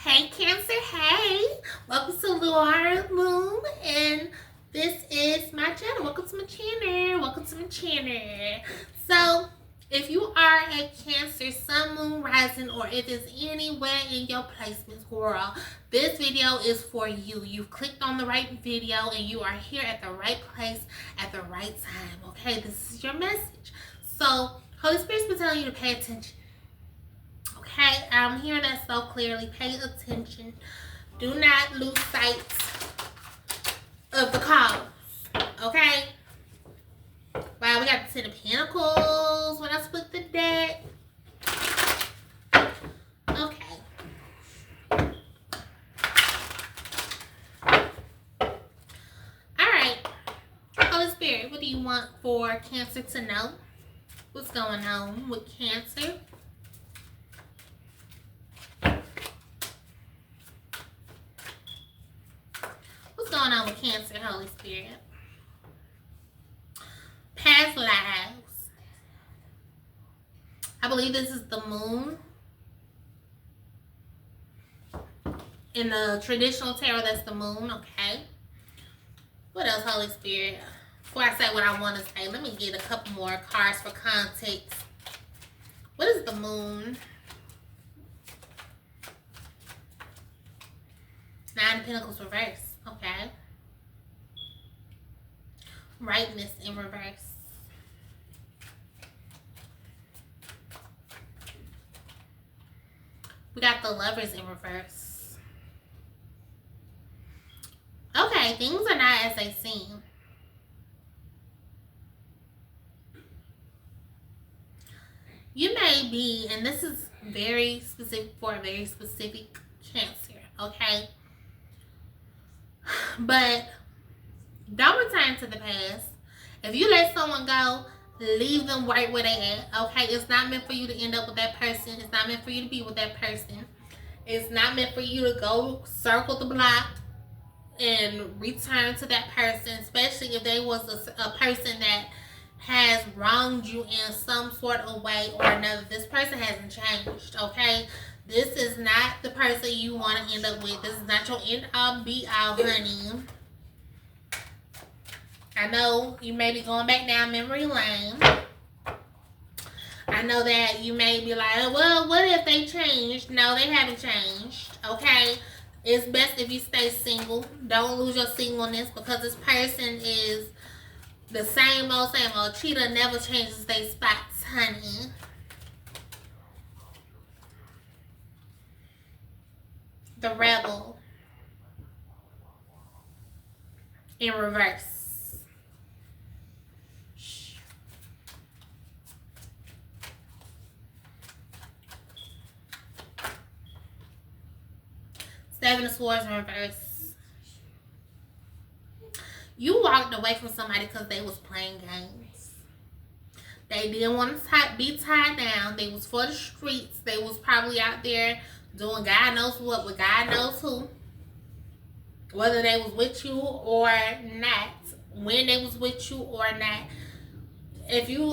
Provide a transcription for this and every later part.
Hey Cancer, hey! Welcome to Lunara, Lume, and this is my channel. Welcome to my channel. Welcome to my channel. So, if you are a Cancer, Sun, Moon, Rising, or if it's anywhere in your placements, girl, this video is for you. You've clicked on the right video and you are here at the right place at the right time. Okay, this is your message. So, Holy Spirit's been telling you to pay attention. Okay, I'm hearing that so clearly. Pay attention. Do not lose sight of the cause. Okay? Wow, we got the Ten of Pentacles when I split the deck. Okay. Alright. Holy Spirit, what do you want for Cancer to know? What's going on with Cancer? Going on with Cancer, Holy Spirit? Past lives. I believe this is the moon. In the traditional tarot, that's the moon, okay? What else, Holy Spirit? Before I say what I want to say, let me get a couple more cards for context. What is the moon? Nine of Pentacles reverse. Okay. Rightness in reverse. We got the Lovers in reverse. Okay, things are not as they seem. You may be, and this is very specific for a very specific Cancer, okay? But don't return to the past. If you let someone go, leave them right where they at. Okay, it's not meant for you to end up with that person. It's not meant for you to be with that person. It's not meant for you to go circle the block and return to that person, especially if they was a person that has wronged you in some sort of way or another. This person hasn't changed, okay? This is not the person you want to end up with. This is not your end all be all, honey. I know you may be going back down memory lane. I know that you may be like, well, what if they changed? No, they haven't changed, okay? It's best if you stay single. Don't lose your singleness because this person is the same old. Cheetah never changes their spots, honey. The Rebel in reverse. Seven of Swords in reverse. You walked away from somebody because they was playing games. They didn't want to be tied down. They was for the streets. They was probably out there doing God knows what with God knows who. Whether they was with you or not. When they was with you or not. If you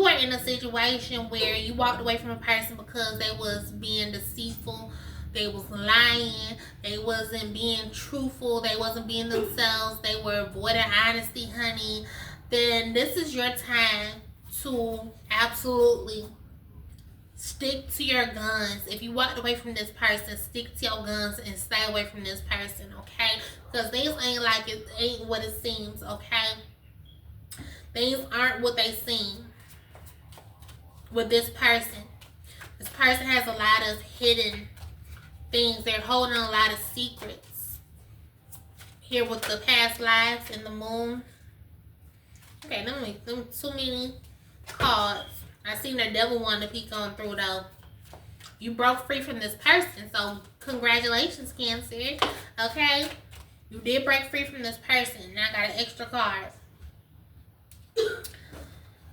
were in a situation where you walked away from a person because they was being deceitful, they was lying, they wasn't being truthful, they wasn't being themselves, they were avoiding honesty, honey, then this is your time to absolutely stick to your guns. If you walked away from this person, stick to your guns and stay away from this person, okay? Because things ain't what it seems, okay? Things aren't what they seem with this person. This person has a lot of hidden things. They're holding a lot of secrets. Here with the past lives and the moon. Okay, them too many cards. I seen the devil wanting to peek on through though. You broke free from this person, so congratulations, Cancer. Okay? You did break free from this person. Now I got an extra card.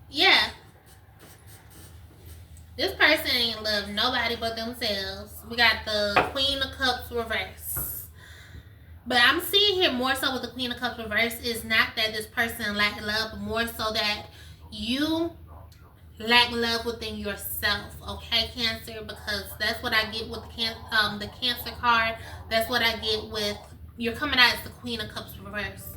Yeah. This person ain't love nobody but themselves. We got the Queen of Cups reverse. But I'm seeing here more so with the Queen of Cups reverse is not that this person lacked love, but more so that you lack love within yourself, okay, Cancer? Because that's what I get with the Cancer card. That's what I get with, you're coming out as the Queen of Cups reverse.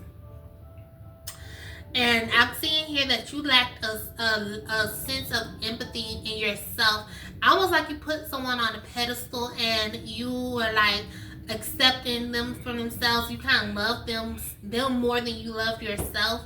And I'm seeing here that you lack a sense of empathy in yourself. Almost like you put someone on a pedestal and you are like accepting them for themselves. You kind of love them more than you love yourself.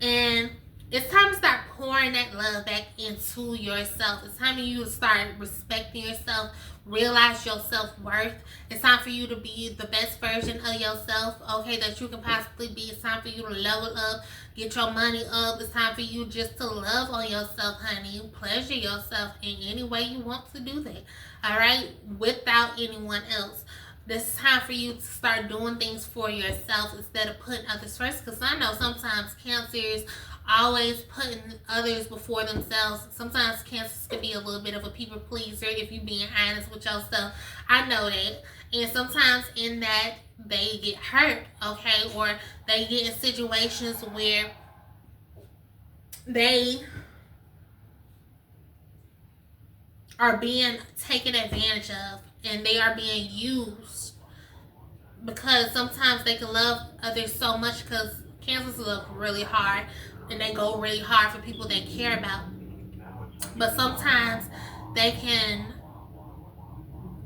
And it's time to start pouring that love back into yourself. It's time for you to start respecting yourself, realize your self-worth. It's time for you to be the best version of yourself, okay, that you can possibly be. It's time for you to level up, get your money up. It's time for you just to love on yourself, honey. Pleasure yourself in any way you want to do that, all right, without anyone else. This is time for you to start doing things for yourself instead of putting others first. Because I know sometimes Cancers always putting others before themselves. Sometimes Cancers can be a little bit of a people pleaser if you're being honest with yourself. I know that. And sometimes in that they get hurt, okay? Or they get in situations where they are being taken advantage of and they are being used, because sometimes they can love others so much, because Cancers love really hard and they go really hard for people they care about, but sometimes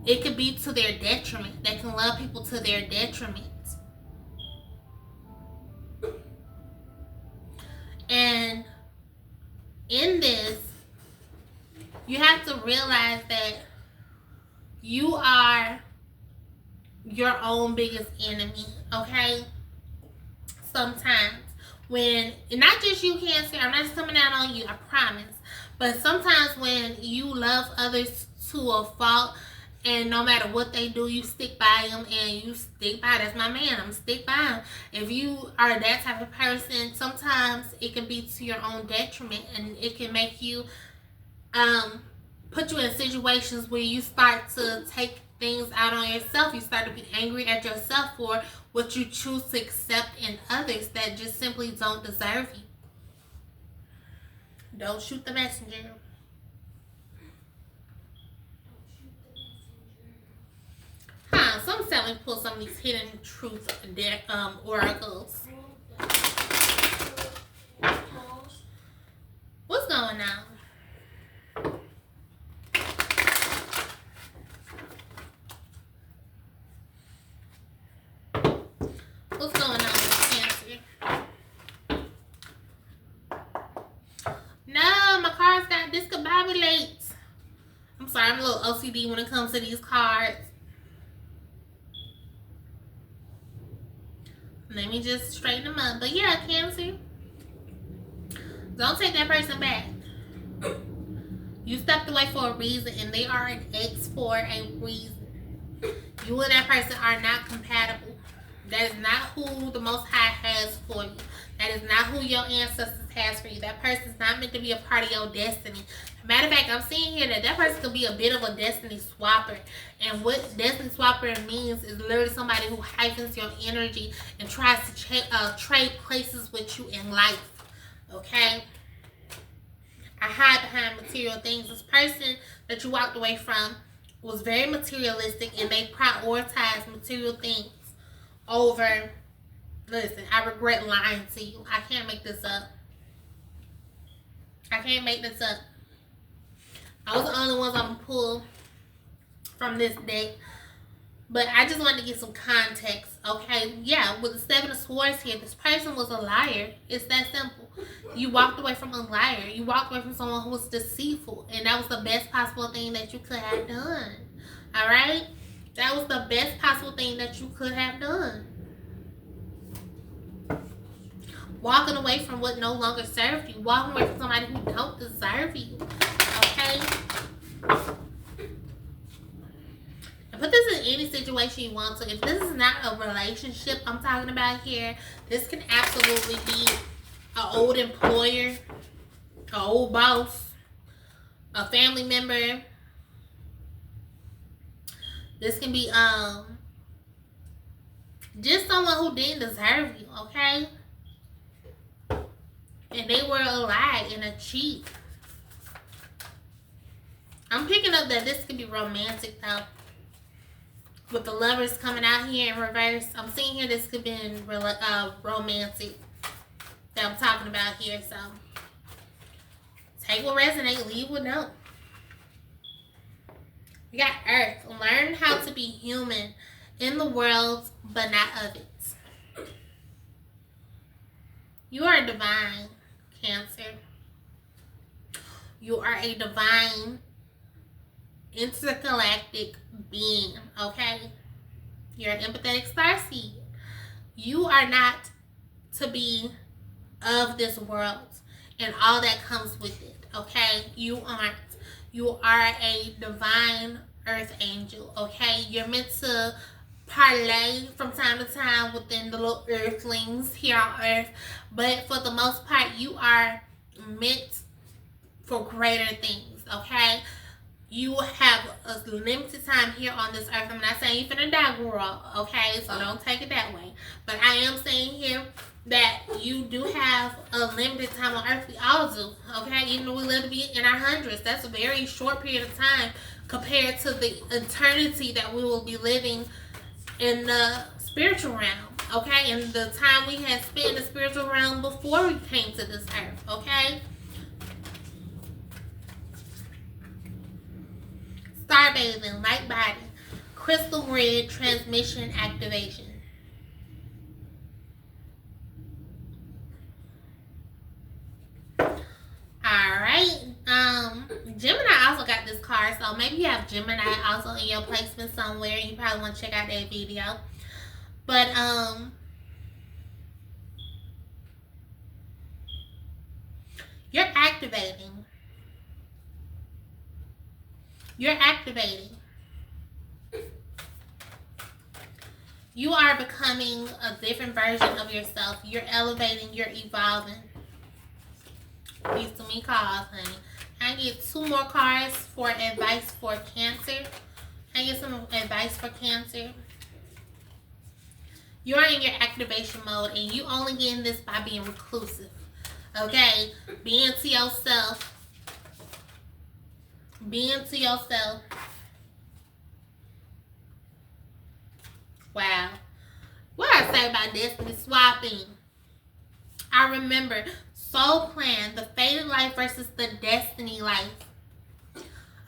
it could be to their detriment. They can love people to their detriment. And in this, you have to realize that you are your own biggest enemy, okay? Sometimes when, and not just you, Cancer, I'm not just coming out on you, I promise, but sometimes when you love others to a fault, and no matter what they do, you stick by them, and you stick by, that's my man, I'm stick by him. If you are that type of person, sometimes it can be to your own detriment, and it can make you put you in situations where you start to take things out on yourself. You start to be angry at yourself for what you choose to accept in others that just simply don't deserve you. Don't shoot the messenger. Some selling pull some of these hidden truth oracles. What's going on? What's going on with Cancer? No, my cards got discombobulates. I'm sorry, I'm a little OCD when it comes to these cards. Let me just straighten them up. But yeah, Cancer, don't take that person back. You stepped away for a reason, and they are an ex for a reason. You and that person are not compatible. That is not who the Most High has for you. That is not who your ancestors has for you. That person is not meant to be a part of your destiny. Matter of fact, I'm seeing here that person could be a bit of a destiny swapper. And what destiny swapper means is literally somebody who hyphens your energy and tries to trade places with you in life. Okay? I hide behind material things. This person that you walked away from was very materialistic, and they prioritized material things over, listen, I regret lying to you. I can't make this up. I can't make this up. I was the only ones I'm going to pull from this deck. But I just wanted to get some context, okay? Yeah, with the Seven of Swords here, this person was a liar. It's that simple. You walked away from a liar. You walked away from someone who was deceitful. And that was the best possible thing that you could have done. Alright? That was the best possible thing that you could have done. Walking away from what no longer served you. Walking away from somebody who don't deserve you. Okay? And put this in any situation you want to. If this is not a relationship I'm talking about here, this can absolutely be an old employer, an old boss, a family member. This can be just someone who didn't deserve you, okay? And they were a lie and a cheat. I'm picking up that this could be romantic though. With the lovers coming out here in reverse, I'm seeing here this could be romantic that I'm talking about here. So take what resonates, leave what don't. We got Earth. Learn how to be human in the world, but not of it. You are divine, Cancer. You are a divine intergalactic being, okay? You're an empathetic starseed. You are not to be of this world and all that comes with it, okay? You aren't. You are a divine earth angel, okay? You're meant to parlay from time to time within the little earthlings here on earth, but for the most part, you are meant for greater things, okay? You have a limited time here on this earth. I'm not saying you're finna die, girl, okay? So don't take it that way. But I am saying here that you do have a limited time on earth. We all do, okay? Even though we live to be in our hundreds, that's a very short period of time compared to the eternity that we will be living in the spiritual realm, okay? And the time we had spent in the spiritual realm before we came to this earth, okay? Starbathing, light body, crystal grid, transmission, activation. Alright. Gemini also got this card, so maybe you have Gemini also in your placement somewhere. You probably want to check out that video. But you're activating. You're activating. You are becoming a different version of yourself. You're elevating. You're evolving. These to me cards, honey. I get 2 more cards for advice for Cancer. I get some advice for Cancer. You're in your activation mode, and you only getting this by being reclusive. Okay? Being to yourself. Being to yourself. Wow. What I say about destiny swapping? I remember soul plan, the fated life versus the destiny life.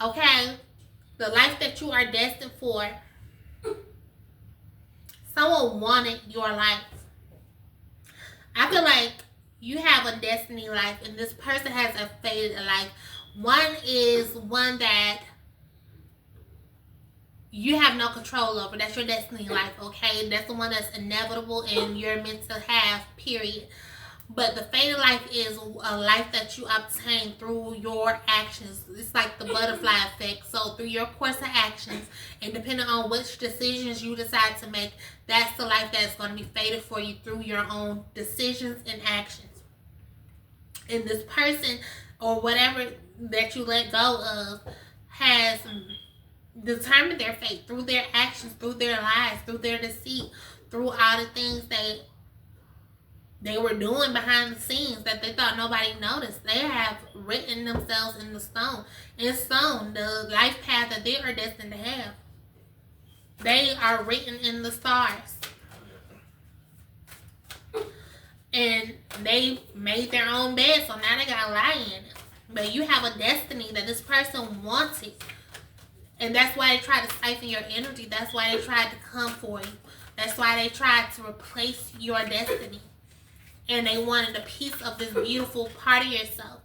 Okay? The life that you are destined for. Someone wanted your life. I feel like you have a destiny life and this person has a fated life. One is one that you have no control over. That's your destiny life, okay? That's the one that's inevitable and you're meant to have, period. But the fated life is a life that you obtain through your actions. It's like the butterfly effect. So through your course of actions, and depending on which decisions you decide to make, that's the life that's going to be fated for you through your own decisions and actions. And this person or whatever that you let go of has determined their fate through their actions, through their lies, through their deceit, through all the things that they were doing behind the scenes that they thought nobody noticed. They have written themselves in the stone. In stone, the life path that they are destined to have. They are written in the stars. And they made their own bed, so now they got to lie in it. But you have a destiny that this person wanted. And that's why they tried to siphon your energy. That's why they tried to come for you. That's why they tried to replace your destiny. And they wanted a piece of this beautiful part of yourself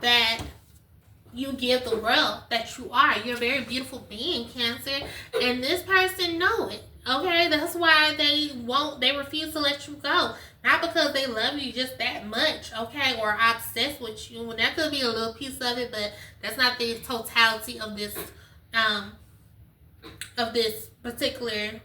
that you give the world, that you are. You're a very beautiful being, Cancer. And this person know it. Okay? That's why they refuse to let you go. Not because they love you just that much, okay, or obsessed with you. That could be a little piece of it, but that's not the totality of this particular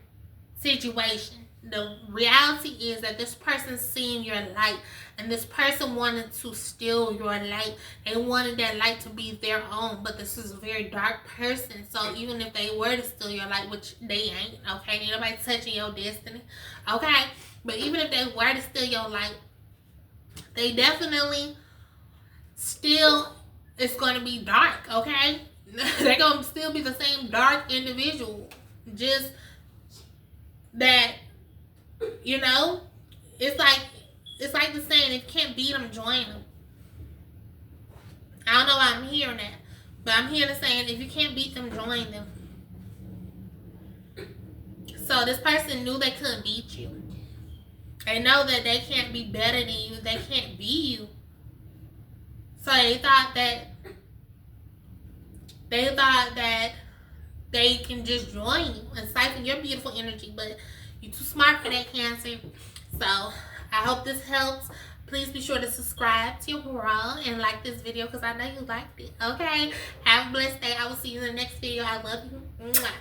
situation. The reality is that this person seen your light, and this person wanted to steal your light. They wanted that light to be their own, but this is a very dark person. So even if they were to steal your light, which they ain't, okay, ain't nobody touching your destiny, okay. But even if they were to steal your light, they definitely still, it's going to be dark, okay? They're gonna still be the same dark individual. Just that, you know, it's like the saying, if you can't beat them, join them. I don't know why I'm hearing that, but I'm hearing the saying, if you can't beat them, join them. So this person knew they couldn't beat you. They know that they can't be better than you. They can't be you. So they thought that they can just join you and siphon your beautiful energy, but you're too smart for that, Cancer. So I hope this helps. Please be sure to subscribe to your girl and like this video because I know you liked it. Okay? Have a blessed day. I will see you in the next video. I love you. Mwah.